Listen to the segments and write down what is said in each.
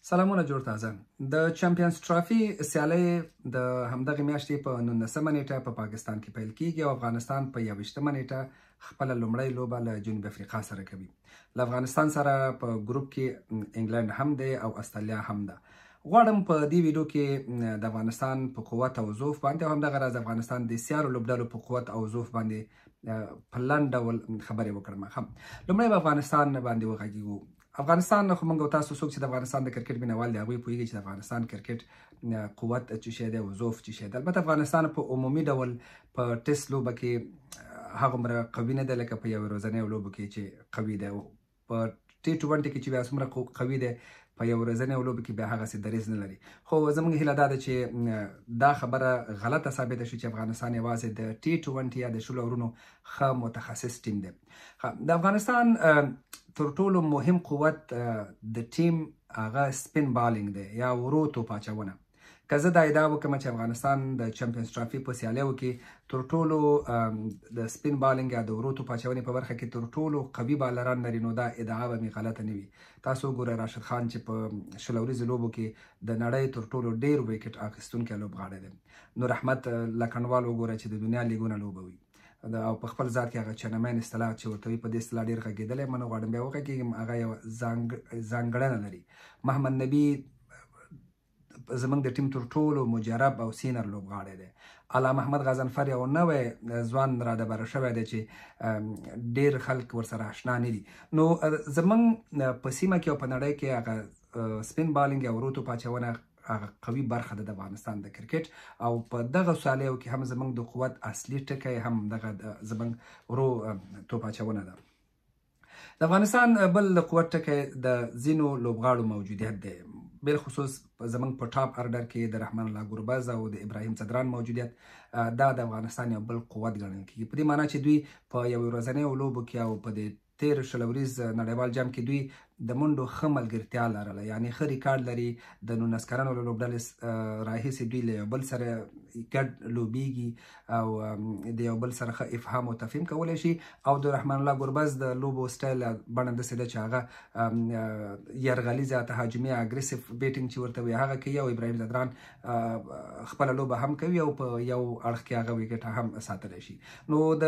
سلامونه جوړ تازه د چمپیونز ټرافي سیالۍ د همدغې میاشتې په 19مه نیټه په پاکستان کې پیل کیږي او افغانستان په 21مه نیټه خپله لومړۍ لوبه له جنوب افریقا سره کوي. له افغانستان سره په ګروپ کې انګلند هم دی او استرالیا هم ده. غواړم په دې ویډیو کې د افغانستان په قوت او ضعف باندې او همدغه راز افغانستان د سیارو لوبډلو په قوت او ضعف باندې په لنډ ډول خبرې وکړم. لومړی به افغانستان باندې وغږیږو. افغانستان خو موږ تاسو څوک چې د افغانستان د کرکټ مینوال دي هغوی پوهیږي چې د افغانستان کرکټ قوت څه شی دی او ضعف څه شی دی. البته افغانستان په عمومي ډول په ټیسټ لوبه کې هغومره قوي نه دی لکه په یوې ورځنۍ لوبو کې چې قوي دی. په T20 کې چې بیا څومره قوي دی په یو ورځنۍ لوبو کې بیا هغسې دریځ نه لري. خو زموږ هیله دا ده چې دا خبره غلطه ثابته شي چې افغانستان یوازې د T20 یا د شلو اورونو ښه متخصص ټیم دی. د افغانستان تر ټولو مهم قوت د ټیم هغه سپین بالینګ دی یا ورو توپ اچونه. که زه دا ادعا وکړم چې افغانستان د چمپیونز ټرافي په سیالیو کې تر ټولو د سپین بالینګ یا د ورو توپ اچونې په برخه کې تر ټولو قوي بالران لري نو دا ادعا به مې غلطه نه وي. تاسو وګورئ راشد خان چې په شل ورځې لوبو کې د نړۍ تر ټولو ډیر ویکټ اخیستونکی لوبغاړی دی. نور احمد لکنوال وګورئ چې د دنیا لیګونه لوبوي او په خپل ذات کې هغه چنمین اصطلاح چې ورته وي په دې اصطلاح ډېر غږېدلی منه غواړم بیا وغږېږم هغه یوه ځانګړنه لري. محمد نبي زموږ د ټیم تر ټولو مجرب او سینر لوبغاړی دی. علام احمد غضنفر یو نوی ځوان رادبره شوی دی چې ډېر خلک ورسره اشنا نه دي. نو زموږ په سیمه کې او په نړۍ کې هغه سپین بالینګ یا ورو توپ اچونه هغه قوي برخه ده د افغانستان د کرکټ او په دغه سیالیو کې هم زموږ د قوت اصلي ټکی هم دغه زموږ ورو توپ اچونه ده. د افغانستان بل قوت ټکی د ځینو لوبغاړو موجودیت دی. بالخصوص زموږ په ټاپ ارډر کې د رحمان الله ګربز او د ابراهیم صدران موجودیت دا د افغانستان یو بل قوت ګڼل کېږي. په دې معنی چې دوی په یوې ورځنیو لوبو کې او په د تیر شل ورځ نړیوال جام کې دوی د منډو ښه ملګرتیا لرله یعنی ښه ریکارډ لري. د 19 کلنو له لوبډلې راهیسې دوی له یو بل سره ګډ لوبیږي او د یو بل سره ښه افهام او تفهیم کولی شي او د رحمان الله ګربز د لوبو سټایل بڼه داسې ده چې هغه یرغلیزه تهاجمي اګریسیف بیټینګ چې ورته وي هغه کوي او ابراهیم صدران خپله لوبه هم کوي او په یو اړخ کې هغه ویکټ هم ساتلی شي. نو د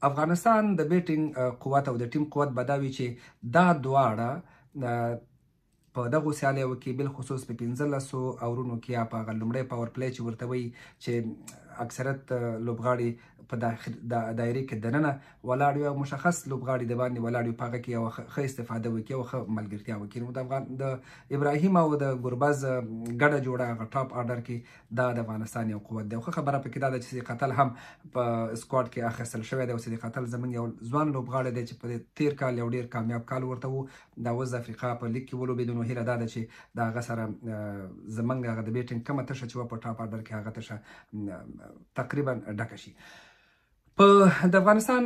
افغانستان د بیټینګ قوت او د ټیم قوت به دا وي چې دا دواړه په دغو سیالیو کې بالخصوص په 15 اورونو کې یا په هغه لومړی پاور پلی چې ورته وایي چې اکثرت لوبغاړي په دایرې کې دننه ولاړ وي او مشخص لوبغاړي د باندې ولاړ وي په هغه کې یوه ښه استفاده وکړي او ښه ملګرتیا وکړي. نو د ابراهیم او د ګربز ګډه جوړه هغه ټاپ آرډر کې دا د افغانستان یو قوت دی. ښه خبره پکې دا ده چې صدیق اتل هم په سکواډ کې اخیستل شوی دی او صدیق اتل زموږ یو ځوان لوبغاړی دی چې په تیر کال یو ډېر کامیاب کال ورته و د وز افریقا په لیګ کې ولوبېد. نو هیله دا ده چې د هغه سره زموږ هغه د بیټینګ کومه تشه چې وه په ټاپ آرډر کې هغه تشه تقریبا ډکه شي. په د افغانستان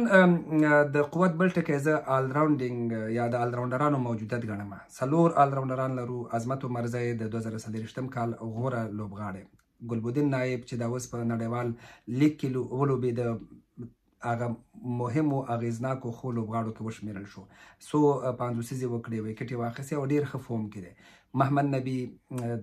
د قوت بل ټکی زه آلراونډینګ یا د آلراونډرانو موجودیت ګڼم. 4 آلراونډران لرو. عظمت عمرزی د 2023 کال غوره لوبغاړی. ګلبدین نایب چې دا اوس په نړیوال لیګ کې ولوبېده هغه مهمو اغیزناکو ښو لوبغاړو کې وشمېرل شو. څو 5 لسیزې وکړې ویکټ یې واخیستې او ډېر ښه فوم کې دی. محمد نبی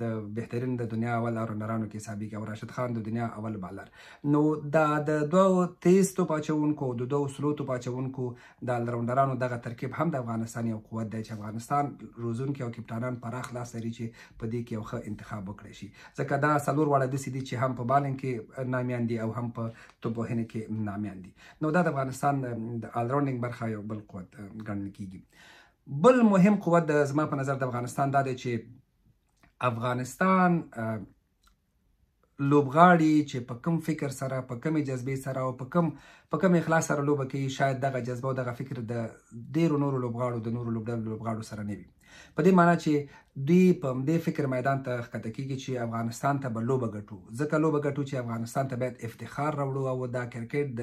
د بهترین د دنیا اول آلراونډرانو کې حسابیږي او راشد خان د دنیا اول بالر. نو دا د دوو تیز توپ اچوونکو او د دوو سلو توپ اچوونکو د آلراونډرانو دغه ترکیب هم د افغانستان یو قوت دی چې افغانستان روزونکي او کپټانان پراخ لاس لري چې په دې کې یو ښه انتخاب وکړی شي ځکه دا 4 واړه داسې دي چې هم په بالینګ کې نامیان دي او هم په توپ وهنې کې نامیان دي. نو دا د افغانستان د آلراونډینګ برخه یو بل قوت ګڼل کېږي. بل مهم قوت د زما په نظر د افغانستان دا دی چې افغانستان لوبغاړي چې په کوم فکر سره په کومې جذبې سره او په کوم اخلاص سره لوبه کوي شاید دغه جذبه او دغه فکر د ډېرو نورو لوبغاړو د نورو لوبغاړو سره نه وي. په دې معنی چې دوی په همدې فکر میدان ته ښکته کېږي چې افغانستان ته به لوبه ګټو. ځکه لوبه ګټو چې افغانستان ته باید افتخار راوړو او دا کرکټ د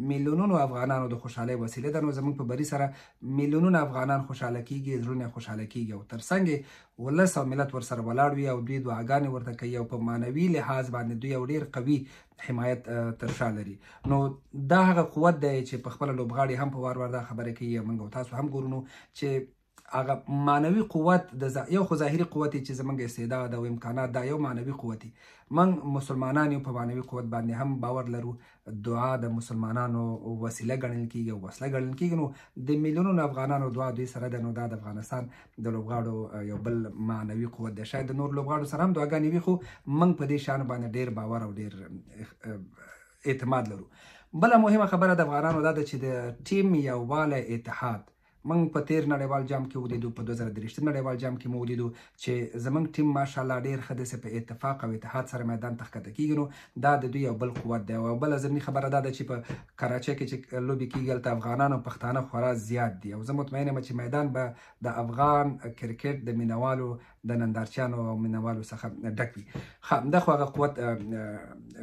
میلیونونو افغانانو د خوشحالۍ وسیله ده. نو زموږ په بري سره میلیونونه افغانان خوشحاله کېږي زړونه خوشحاله کېږي او تر څنګ ولس او ملت ورسره ولاړ وي او دوی دعاګانې ورته کوي او په معنوي لحاظ باندې دوی یو ډېر قوي حمایت تر شا لري. نو دا هغه قوت دی چې په خپله لوبغاړي هم په وار وار دا خبرې کوي او موږ او تاسو هم ګورو چې هغه معنوي قوت یو خو ظاهري قوت چې زمونږ استعداد او امکانات دا یو معنوي قوت موږ مسلمانان یو په معنوي قوت باندې هم باور لرو. دعا د مسلمانانو وسیله ګڼل کیږي او وسله ګڼل کیږي. نو د میلیونونو افغانانو دعا دوی سره ده. نو دا د افغانستان د لوبغاړو یو بل معنوي قوت دی. شاید د نور لوبغاړو سره هم دعاګانې وي خو موږ په دې شیانو باندې ډېر باور او ډېر اعتماد لرو. بله مهمه خبره د افغانانو دا ده چې د ټیم یووالی اتحاد موږ په تیر نړیوال جام کې ولیدو، په 2023 نړیوال جام کې مو ولیدو چې زموږ ټیم ماشاءالله ډېر ښه داسې په اتفاق او اتحاد سره میدان ته ښکته کېږي. نو دا د دوی یو بل قوت دی. او بله ضمني خبره دا ده چې په کراچۍ کې چې لوبې کېږي هلته افغانان او پښتانه خورا زیات دي او زه مطمئن یم چې میدان به د افغان کرکټ د مینوالو د نندارچیانو او مینوالو څخه ډک وي. ښه دا خو هغه قوت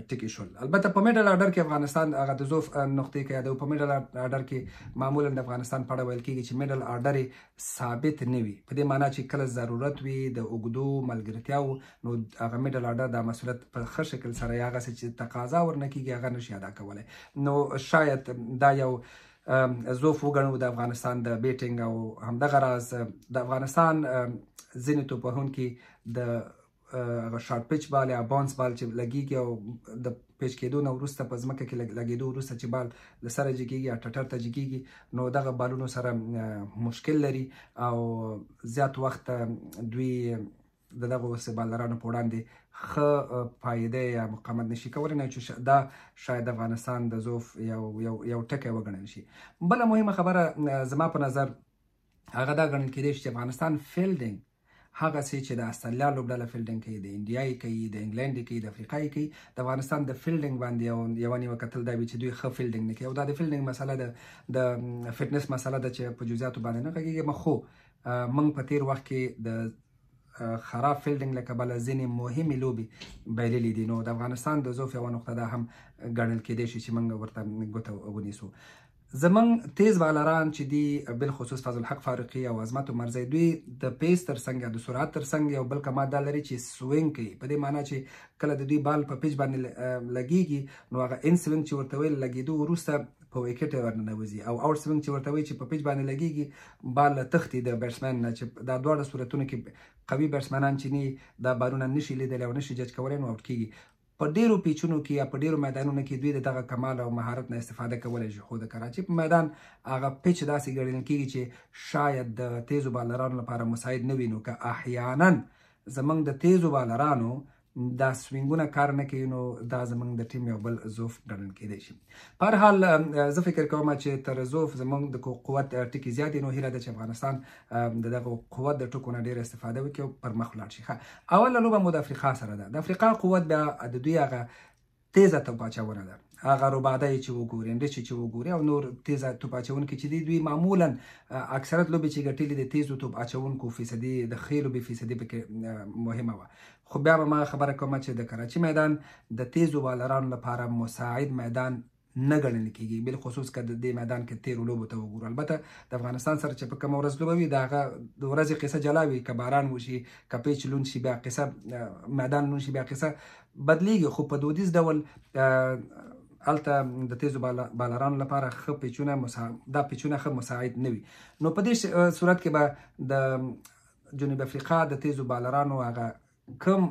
ټکي شول. البته په میډل آرډر کې افغانستان هغه د ضعف نقطې کې یادوو. په میډل آرډر کې معمولا د افغانستان په اړه ویل کېږي چې میډل آرډر ثابت نه وي، په دې معنا چې کله ضرورت وي د اوږدو ملګرتیاو نو هغه میډل آرډر دا مسؤلیت په ښه شکل سره یا هغسې چې تقاضا ورنه کېږي هغه نشي ادا کولی. نو شاید دا یو ضعف وګڼو د افغانستان د بیټینګ. او همدغه راز د افغانستان ځینې توپوهونکي د هغه شارټ پچ بال یا باونس بال چې لګېږي او د پیچ کېدو نه وروسته په ځمکه کې لګېدو وروسته چې بال له سره جګېږي یا ټټر ته جګېږي نو دغه بالونو سره مشکل لري او زیات وخت دوی د دغه بالرانو په وړاندې ښه فایده یا مقاومت نشي کولی. نه چې دا شاید افغانستان د ضعف یو ټکی وګڼل شي. بله مهمه خبره زما په نظر هغه دا ګڼل کېدی چې افغانستان فیلډینګ هغسې چې د استرالیا لوبډله فیلډینګ کوي، د انډیا یې کوي، د انګلینډ یې کوي، د افریقا یې کوي، د افغانستان د فیلډینګ باندې یوه نیمه کتل دا وي چې دوی ښه فیلډینګ نه کوي. او دا د فیلډینګ مسله د فټنس مسله ده چې په جزئیاتو باندې نه غږېږم. خو موږ په تیر وخت کې د خراب فیلډینګ له کبله ځینې مهمې لوبې بایللې دي. نو د افغانستان د ضعف یوه نقطه دا هم ګڼل کېدی شي چې موږ ورته ګوته ونیسو. زمونږ تیز بالران چې دي بالخصوص فضل الحق فاروقي او عظمت عمرزی دوی د پیس تر څنګ یا د سرعت تر څنګ یو بل کمال دا لري چې سوینګ کوي. په دې معنا چې کله د دوی بال په پیچ باندې لګېږي نو هغه ان سوینګ چې ورته ویل لګېدو وروسته په ویکټ ورننوځي او آوټ سوینګ چې ورته وایي چې په پیچ باندې لګېږي بال له تښتي د بیټسمین نه چې دا دواړه صورتونو کې قوي بیټسمنان چې نه دا بالونه نشي لیدلی او نشي جج کولی نو آوټ کېږي. په ډیرو پیچونو کې یا په ډیرو میدانونو کې دوی د دغه کمال او مهارت نه استفاده کولی شي. خو د کراچۍ په میدان هغه پیچ داسې ګڼل کېږي چې شاید د تیزو بالرانو لپاره مساعد نه وي. نو که احیانا زموږ د تیزو بالرانو دا سوینګونه کار نه کوي نو دا زموږ د ټیم یو بل ضعف ګڼل کېدی شي. په هر حال زه فکر کوم چې تر ضعف زموږ د قوت ټکي زیات دي. نو هیله ده چې افغانستان د دغه قوت د ټکو نه ډېره استفاده وکړي او پر مخ ولاړ شي. اوله لوبه مو د افریقا سره ده. د افریقا قوت بیا د دوی هغه تیزه توپ اچونه ده، هغه رباعدی چې وګوري، انډچ چې وګوري او نور تیزه توپ اچونکي چې دي دوی معمولا اکثرت لوبې چې ګټلې د تیزو توپ اچونکو فیصدي د ښې لوبې فیصدي پکې مهمه وه. خو بیا به ما خبره کوم چې د کراچۍ میدان د تیزو بالرانو لپاره مساعد میدان نه ګڼل کېږي، بالخصوص که د دې میدان کې تیرو لوبو ته وګورو. البته د افغانستان سره چې په کومه ورځ لوبه وي د هغه د ورځې قصه جلا وي، که باران وشي، که پیچ لوند شي بیا قصه میدان لوند شي بیا قصه بدلیږي. خو په دودیز ډول هلته د تیزو بالرانو لپاره ښه پیچونه دا پیچونه ښه مساعد نه وي. نو په دې صورت کې به د جنوب افریقا د تیزو بالرانو هغه کم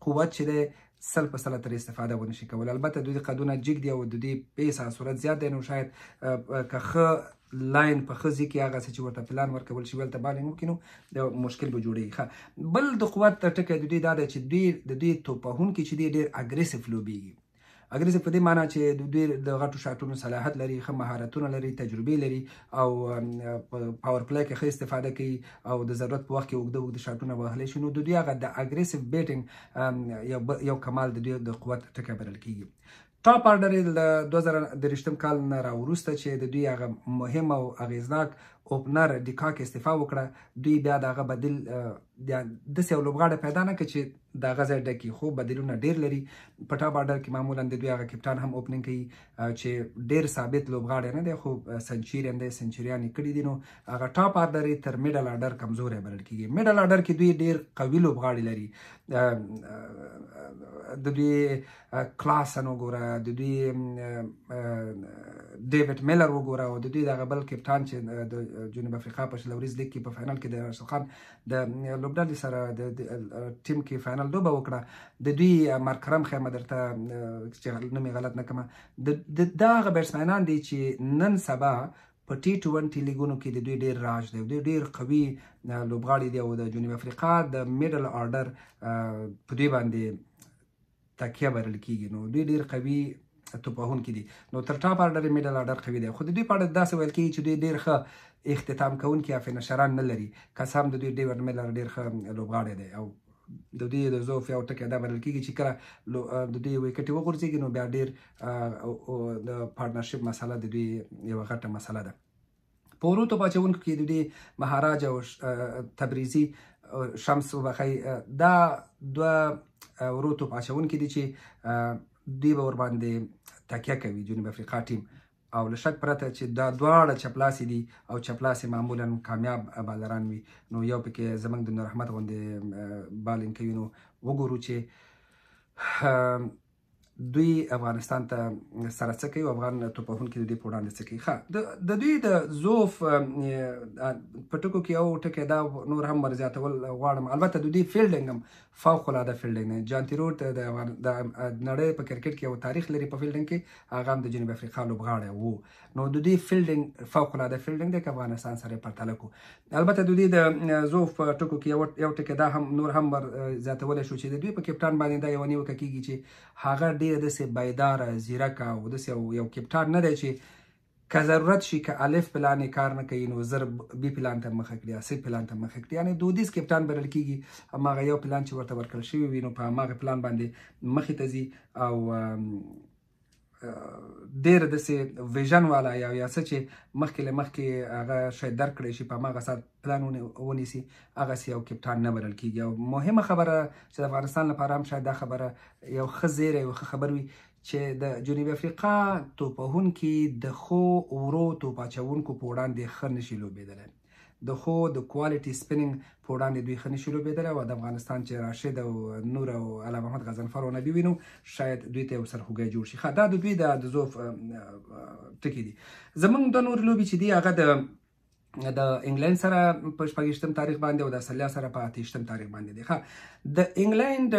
قوت چې دی 100% تر استفاده ونشي کولی. البته دوی قدونه جګ دي او د دوی پیس سرعت زیات دی نو شاید که ښه لاین په ښه ځای کې هغسې چې ورته پلان ورکول شي هلته بالینګ وکړي نو د مشکل به جوړېږي. بل د قوت ټکی د دوی دا دی چې د دوی توپوهونکي چې دی ډېر اګریسیف لوبېږي. اګریسیف په دې معنا چې دوی د غټو شاټونو صلاحیت لري، ښه مهارتونه لري، تجربې لري او په پاور پلی کې ښه استفاده کوي او د ضرورت په وخت کې اوږده شاټونه وهلی شي. نو د دوی هغه د اګریسیف بیټینګ یو کمال د دوی د قوت ټکی بلل کېږي. ټاپ آرډر یې له 2023 کال نه راوروسته چې د دوی هغه مهم او اغېزناک اوپنر ډیکاک استعفا وکړه، دوی بیا د هغه بدیل داسې یو لوبغاړی پیدا نه کړه چې د هغه ځای ډکي، خو بدیلونه ډېر لري. په ټاپ آرډر کې معمولا د دوی هغه کپټان هم اوپننګ کوي چې ډېر ثابت لوبغاړی نه دی خو سنچریان دی، سنچریان یې کړي دي. نو هغه ټاپ آرډر یې تر میډل آرډر کمزوری بلل کېږي. میډل آرډر کې دوی ډېر قوي لوبغاړي لري. د دوی کلاسن وګوره، د دوی ډیوډ میلر وګوره او د دوی دغه بل کپټان چې جنوب افریقا په شلوريز لیګ کې په فائنل کې د اشرف خان د لوبډلې سره د ټیم کې فائنل لوبه وکړه. د دوی مرکرم خیمه درته چې نوم غلط نه کړم د دغه بیټسمنان دي چې نن سبا په T20 لیګونو کې د دوی ډیر راج دی. دوی ډیر قوي لوبغاړي دي او د جنوب افریقا د میډل آرډر په دوی باندې تکیه بلل کیږي. نو دوی ډیر قوي توپوهونکي دي. نو تر ټاپ آرډر میډل آرډر قوي دی. خو د دوی په اړه داسې ویل کیږي چې دوی ډیر ښه اختتام کوونکي یا فینشران نه لري. که څه هم د دوی ډیوډ میلر ډیر ښه لوبغاړی دی او د دوی د ضعف یو ټکی دا بلل کیږي چې کله د دوی ویکټې وغورځېږي نو بیا ډیر د پارټنرشپ مسله د دوی یوه غټه مسله ده. په ورو توپ اچوونکو کې د دوی مهاراج او تبریزي شمس وبخی دا دوه ورو توپ اچوونکي دي چې دوی به ورباندې تکیه کوي جنوب افریقا ټیم او له شک پرته چې دا دواړه چپلاسې دي او چپلاسې معمولا کامیاب بالران وي. نو یو پکې زموږ د نور احمد غوندې بالینګ کوي. نو وګورو چې دوی افغانستان ته سره څه کوي او افغان توپوهونکي د دوی په وړاندې څه کوي. د دوی د ضعف په ټکو کې یو ټکی دا نور هم ورزیاتول غواړم. البته د دوی فیلډینګ هم فوق العاده فیلډینګ دی. جان تیروت د نړۍ په کرکټ کې یو تاریخ لري په فیلډینګ کې، هغه هم د جنوب افریقا لوبغاړی و. نو د دوی فیلډینګ فوق العاده فیلډینګ دی که افغانستان سره یې پرتله کړو. البته د دوی د ضعف په ټکو کې یو ټکی دا هم نور هم ورزیاتولی شو چې د دوی په کپټان باندې دا یوه نیوکه کیږي چې هغه ډېره داسې بیداره زیرک او داسې یو کپټان نه دی چې که ضرورت شي که الف پلان یې کار نه کوي نو زر بي پلان ته مخه کړي یا سی پلان ته مخه کړي. یعنې دودیز کپټان بلل کیږي. هماغه یو پلان چې ورته ورکړل شوی وي نو په هماغه پلان باندې مخې ته ځي او ډېر داسې ویژن والا یا څه چې مخکې له مخکې هغه شاید درک کړی شي په هماغه سات پلان ونیسي هغسې یو کپټان نه بلل کیږي. او مهمه خبره چې د افغانستان لپاره هم شاید دا خبره یو ښه زیری یو ښه خبر وي چې د جنوب افریقا توپوهونکي د ښو ورو توپ اچوونکو په وړاندې ښه نشي لوبېدلی. د ښو د کوالټي سپینینګ په وړاندې دوی ښه نشي لوبېدلی او د افغانستان چې راشد او نور او علي محمد غضنفر او نبي وینو شاید دوی ته یو سرخوږی جوړ شي. دا د دوی د ضعف ټکي دي. زموږ د نور لوبې چې دي هغه د انګلند سره په 26 تاریخ باندې او د استرالیا سره په 28 تاریخ باندې دي. د انګلند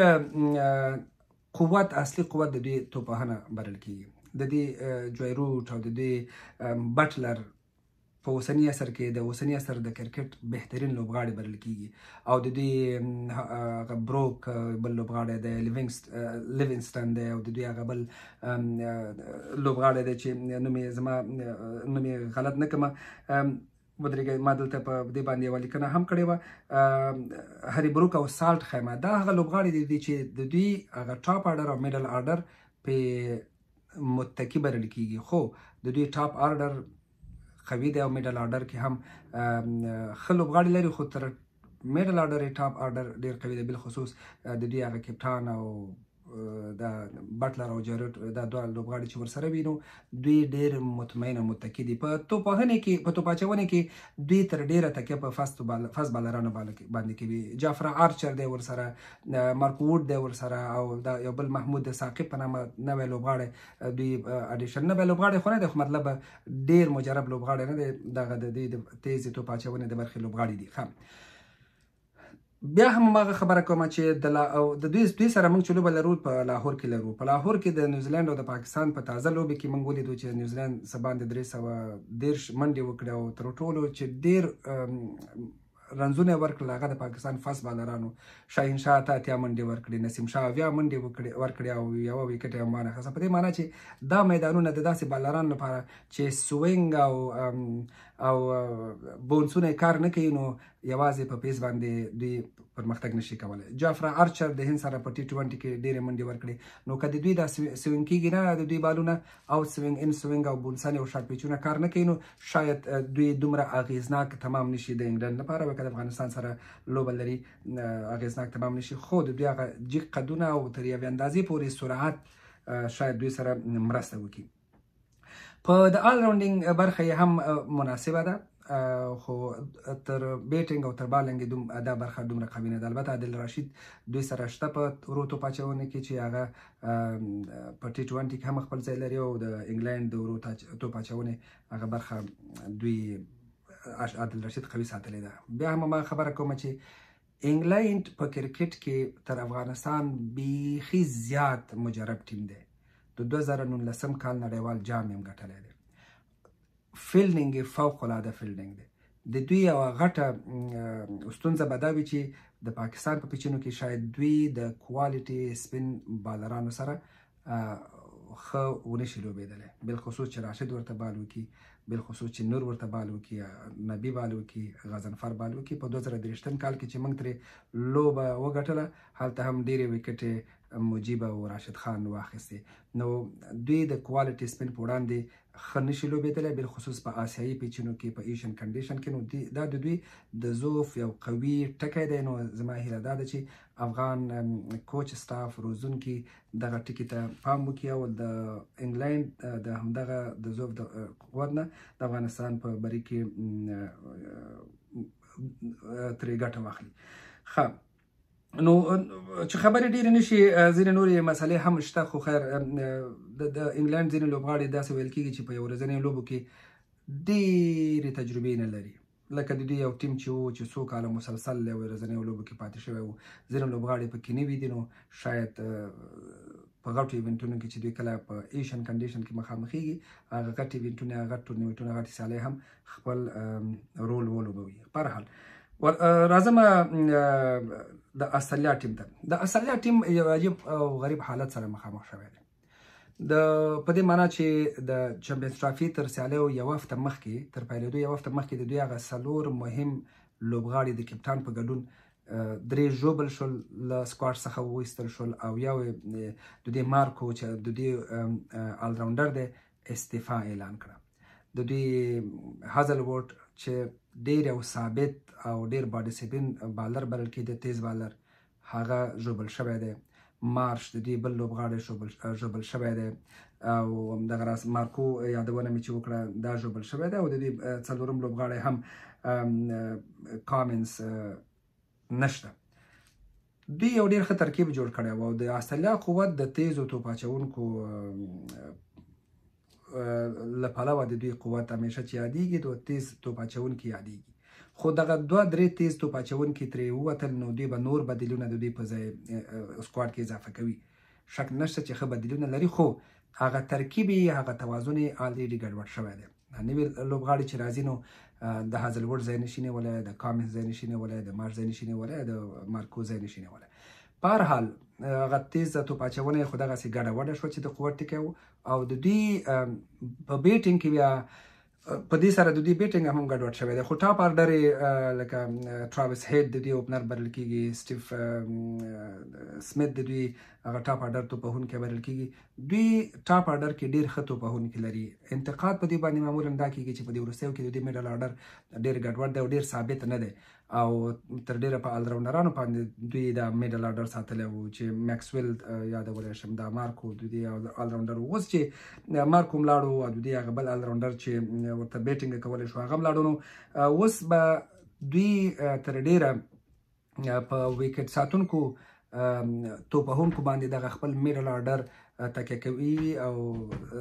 قوت اصلي قوت د دوی توپوهنه بلل کیږي. د دې جوای روټ او د دې بټلر په اوسني عصر کې د اوسني عصر د کرکټ بهترین لوبغاړي بلل کیږي او د دوی بروک بل لوبغاړی دی لیوینګسټن دی او د دوی هغه بل لوبغاړی دی چې نوم یې غلط نه کړمه ودرېږئ ما دلته په دې باندې یوه لیکنه هم کړې وه هری بروک او سالټ خیمه دا هغه لوبغاړي دي چې د دوی هغه ټاپ آرډر او میډل آرډر پې متکي بلل کیږي. خو د دوی ټاپ آرډر قوي دی او میډل آرډر کې هم ښه لوبغاړي لري خو تر میډل آرډر یې ټاپ آرډر ډېر قوي دی. بالخصوص د دوی هغه کپټان او د بټلر او جاروټ دا دوه لوبغاړي چې ورسره وي نو دوی ډېر مطمئن او متکي دي. په توپوهنې کې په توپ اچونې کې دوی تر ډېره تکیه په فاست بالرانو باندې کوي. جعفر آرچر دی ورسره، مارک ووډ دی ورسره او دا یو بل محمود ثاقب په نامه نوی لوبغاړی دوی اډیشن نوی لوبغاړی خو نه دی خو مطلب ډېر مجرب لوبغاړی نه دی. دغه د دوی د تیزې توپ اچونې د برخې لوبغاړي دي. بیا هم هغه خبره کومه چې د دوی سره موږ چې لوبه لرو په لاهور کې لرو. په لاهور کې د نیوزیلند او د پاکستان په تازه لوبې کې موږ ولیدو چې نیوزیلند څه باندې 313 منډې وکړې او تر ټولو چې ډېر رنزونه ورکړل هغه د پاکستان فاست بالرانو. شاهین شاه ته 80 منډې ورکړې، نسیم شاه 20 منډې ورکړې او یوه ویکټ یې هم وانخیسته. په دې معنی چې دا میدانونه د داسې بالرانو لپاره چې سوینګ او بونسونه یې کار نه کوي نو یوازې په پیس باندې دوی پرمختګ نشي کولی. جعفر آرچر د هند سره په T20 کې ډېرې منډې ورکړې. نو که د دوی دا سوینګ کېږي نه د دوی بالونه او سوینګ ان سوینګ او بونسن او شاټ پیچونه کار نه کوي نو شاید دوی دومره اغېزناک تمام نشي د انګلند لپاره که د افغانستان سره لوبه لري اغېزناک تمام نشي. خو د دوی هغه جګ قدونه او تر یوې اندازې پورې سرعت شاید دوی سره مرسته وکړي. په د آل راونډینګ برخه یې هم مناسبه ده خو تر بیټینګ او تر بالینګ دا برخه دومره قوي نه ده. البته عادل رشید دوی سره شته په ورو توپ اچونې کې چې هغه په T20 کې هم خپل ځای لري او د انګلند د ورو توپ اچونې هغه برخه دوی عادل رشید قوي ساتلې ده. بیا هم ما خبره کوم چې انګلند په کرکټ کې تر افغانستان بیخي زیات مجرب ټیم دی. د 2019 کال نړیوال جام یې ګټلی دی. فیلډینګ یې فوق العاده فیلډینګ دی. د دوی یوه غټه ستونزه به دا وي چې د پاکستان په پیچونو کې شاید دوی د کوالټي سپین بالرانو سره ښه ونشي لوبېدلی، بالخصوص چې راشد ورته بال وکړي، بالخصوص چې نور ورته بال وکړي، نبي بال وکړي، غضنفر بال وکړي. په 2023 کال کې چې موږ ترې لوبه وګټله هلته هم ډېرې وکټې مجیب او راشد خان واخیستې. نو دوی د کوالټي سپین په وړاندې ښه نشي لوبېدلی، بالخصوص په آسیایي پیچونو کې، په ایشین کنډیشن کې. نو دا د دوی د ضعف یو قوي ټکی دی. نو زما هیله دا ده چې افغان کوچ سټاف روزونکي دغه ټکي ته پام وکړي او د انګلند د همدغه د ضعف د قوت نه د افغانستان په بری کې ترې ګټه واخلي. ښه، نو چې خبرې ډېرې نه شي، ځینې نورې مسئلې هم شته، خو خیر د انګلند ځینې لوبغاړي داسې ویل کېږي چې په یو ورځنیو لوبو کې ډېرې تجربې نه لري. لکه د دوی یو ټیم چې و چې څو کاله مسلسل یو ورځنیو لوبو کې پاتې شوی و، ځینې لوبغاړي پکې نه وي دي. نو شاید په غټو ایونټونو کې چې دوی کله په ایشین کنډیشن کې مخامخېږي، هغه غټ ایونټونه، غټ ټورنمنټونه، غټې سیالۍ هم خپل رول ولوبوي. په هر حال راځم د استرالیا ټیم ته. د استرالیا ټیم یو عجیب او غریب حالت سره مخامخ شوی دی. په دې معنا چې د چمپیونز ټرافي تر سیالیو یو هفته مخکې، تر پیلېدو یو هفته مخکې د دوی هغه 4 مهم لوبغاړي د کپټان په ګډون 3 ژوبل شول، له سکواډ څخه وویستل شول، او یو د دوی مارکو چې د دوی آلراونډر دی استعفا اعلان کړه. د دوی هازلووډ چې ډېر یو ثابت او ډېر با ډسپلین بالر بلل کېده، تیز بالر، هغه ژوبل شوی دی. مارش د دوی بل لوبغاړی ژوبل شوی دی، او همدغه راز مارکو یادونه مې چې وکړه دا ژوبل شوی دی، او د دوی 4م لوبغاړی هم کامنز نشته. دوی یو ډېر ښه ترکیب جوړ کړی و، او د استرالیا قوت د تیزو توپ اچوونکو له پلوه د دوی قوت همیشه چې یادېږي د تیز توپ اچوونکي یادېږي. خو دغه 2-3 تیز توپ اچوونکي ترې ووتل، نو دوی به نور بدیلونه د دوی په ځای سکواډ کې اضافه کوي. شک نشته چې ښه بدیلونه لري، خو هغه ترکیب یې، هغه توازن یې الریډي ګډوډ شوی دی. نوي لوبغاړي چې راځي، نو د هازلووډ ځای نشي نیولی، د کامنز ځای نشي نیولی، د مارش ځای نشي نیولی، د مارکو ځای نشي نیولی. په هر حال هغه تیز توپ اچونه یې خو دغسې ګډه وډه شوه چې د قوت ټکی و، او د دوی په بیټینګ کې بیا په دې سره د دوی بیټینګ هم ګډوډ شوی دی. خو ټاپ آرډر یې لکه ټراویس هیډ د دوی اوپنر بلل کېږي، سټیف سمیت د دوی هغه ټاپ آرډر توپوهونکی بلل کېږي. دوی ټاپ آرډر کې ډېر ښه توپوهونکي لري. انتقاد په دوی باندې معمولا دا کېږي چې په دې وروستیو کې د دوی میډل آرډر ډېر ګډوډ دی او ډېر ثابت نه دی، او تر ډېره په آلراونډرانو باندې دوی دا میډل آرډر ساتلی و چې میکسویل یادولی شم، دا مارکو د دوی آلراونډر و. اوس چې مارکو هم لاړو او د دوی هغه بل آلراونډر چې ورته بیټینګ کولی شو هغه هم لاړو، نو اوس به دوی تر ډېره په ویکټ ساتونکو توپوهونکو باندې دغه خپل میډل آرډر تکیه کوي او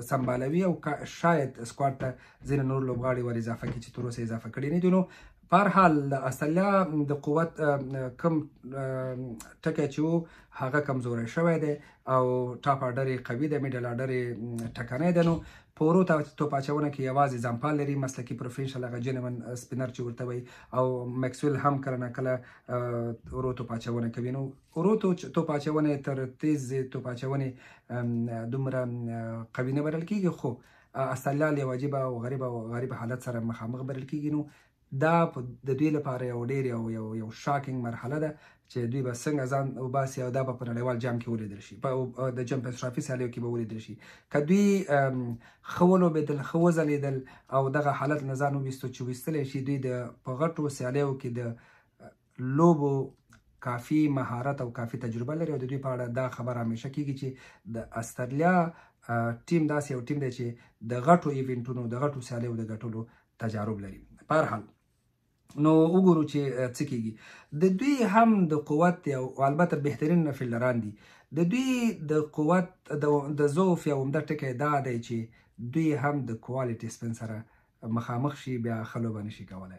سمبالوي، او شاید سکواډ ته ځینې نور لوبغاړي ور اضافه کړي چې تر اوسه اضافه کړي نه دي. نو په هر حال د استرالیا د قوت کم ټکی چې و هغه کمزوری شوی دی، او ټاپ آرډر یې قوي دی، میډل آرډر یې ټکنی دی. نو په ورو توپ اچونه کې یوازې ځمپال لري، مسلکي پروفیشنل هغه جنمن سپینر چې ورته وایي، او میکسویل هم کله نه کله ورو توپ اچونه کوي. نو ورو توپ اچونه تر تیز توپ اچونې دومره قوي نه بلل کېږي، خو استرالیا له یو عجیبه او غریبه حالت سره مخامخ بلل کېږي. نو دا د دوی لپاره یو ډېر یو شاکینګ مرحله ده چې دوی به څنګه ځان وباسي، او دا به په نړیوال جام کې ولیدل شي، په د چمپیونز ټرافي سیالیو کې به ولیدل شي. که دوی ښه ولوبېدل، ښه وځلېدل او دغه حالت نه ځان وویستو چې ویستلی شي، دوی په غټو سیالیو کې د لوبو کافي مهارت او کافي تجربه لري، او د دوی په اړه دا خبره همیشه کېږي چې د استرالیا ټیم داسې یو ټیم دی چې د غټو ایونټونو، د غټو سیالیو د ګټلو تجارب لري. په هر حال نو وګورو چې څه کېږي. د دوی هم د قوت او البته بهترین فیلډران دي. د دوی د قوت د ضعف یو عمده ټکی دا دی چې دوی هم د کوالټي سپین سره مخامخ شي بیا ښه لوبه نشي کولی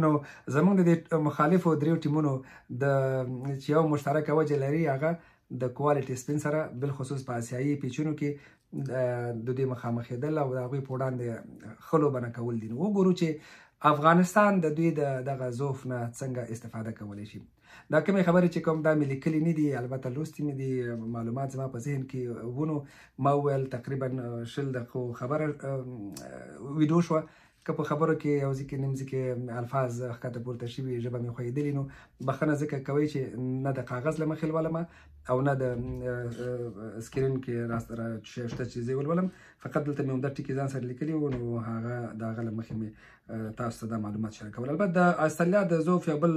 نو زموږ د دې مخالفو دریو ټیمونو چې یو مشترکه وجه لري هغه د کوالټي سپین سره بالخصوص په آسیایي پیچونو کې د دوی مخامخېدل او د هغوی په وړاندې ښه لوبه نه کول دي. نو وګورو چې افغانستان د دوی د دغه ضعف نه څنګه استفاده کولی شي. دا کومې خبرې چې کوم دا مې لیکلي نه دي، البته لوستي مې دي، معلومات زما په ذهن کې ونو. ما وویل تقریبا 20 دقیقو خبره ویډیو شوه، که په خبرو کې یو ځای کې نیم ځای کې الفاظ ښکته پورته شوي، ژبه مې خویدلې، نو بخښنه ځکه کوئ چې نه د کاغذ له مخې لولم او نه د سکرین کې راسره شته چې زه ولولم، فقط دلته مې همدا ټکي ځان سره لیکلي وو، نو هغه د هغه له مخې مې تاسو ته دا معلومات شریکول. البته د استرالیا د ضعف یو بل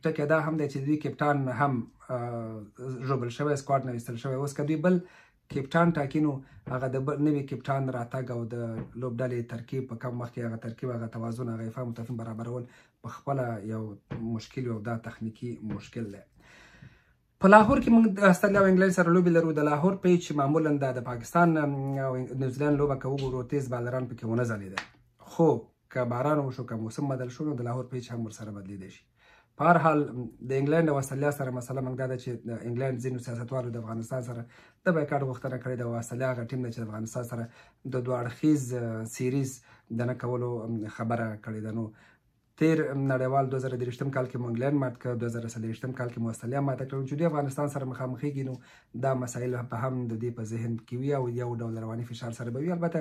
ټکی دا هم دی چې دوی کپټان هم ژوبل شوی، سکواډ نه ویستل شوی. اوس که دوی بل کپټان ټاکي نو هغه د نوي کپټان راتګ او د لوبډلې ترکیب په کم وخت کې هغه ترکیب، هغه توازن، هغه افهام متفاهم برابرول په خپله یو مشکل او دا تخنیکي مشکل دی. په لاهور کې موږ د استرالیا او انګلند سره لوبې لرو. د لاهور پیچ معمولا د پاکستان او نیوزیلند لوبه که وګورو تیز بالران پکې ونه ځلېدل، خو که باران وشو، که موسم بدل شو، نو د لاهور پیچ هم ورسره بدلیدی شي. په هر حال د انګلند او استرالیا سره مسله موږ دا ده چې د انګلند ځینو سیاستوالو د افغانستان سره د بایکاټ غوښتنه کړې ده او استرالیا هغه ټیم دی چې د افغانستان سره د دوه اړخیز سیریز د نه کولو خبره کړې ده. نو تیر نړیوال 2023 کال کې مو انګلند مات کړ، 2023 کال کې مو استرالیا ماته کړه. چې دوی افغانستان سره مخامخېږي نو دا مسایل به هم د دې په ذهن کې وي او یو ډول رواني فشار سره به وي. البته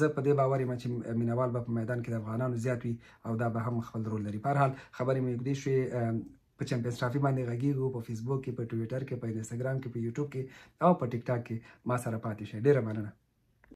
زه په دې باور یم چې مینوال به په میدان کې د افغانانو زیات وي او دا به هم خپل رول لري. په هر حال خبرې مې اوږدې شوې. په چمپیونز ټرافي باندې غږیږو، په فیسبوک کې، په ټویټر کې، په انسټاګرام کې، په یوټیوب کې او په ټیک ټاک کې ما سره پاتې شئ. ډېره مننه.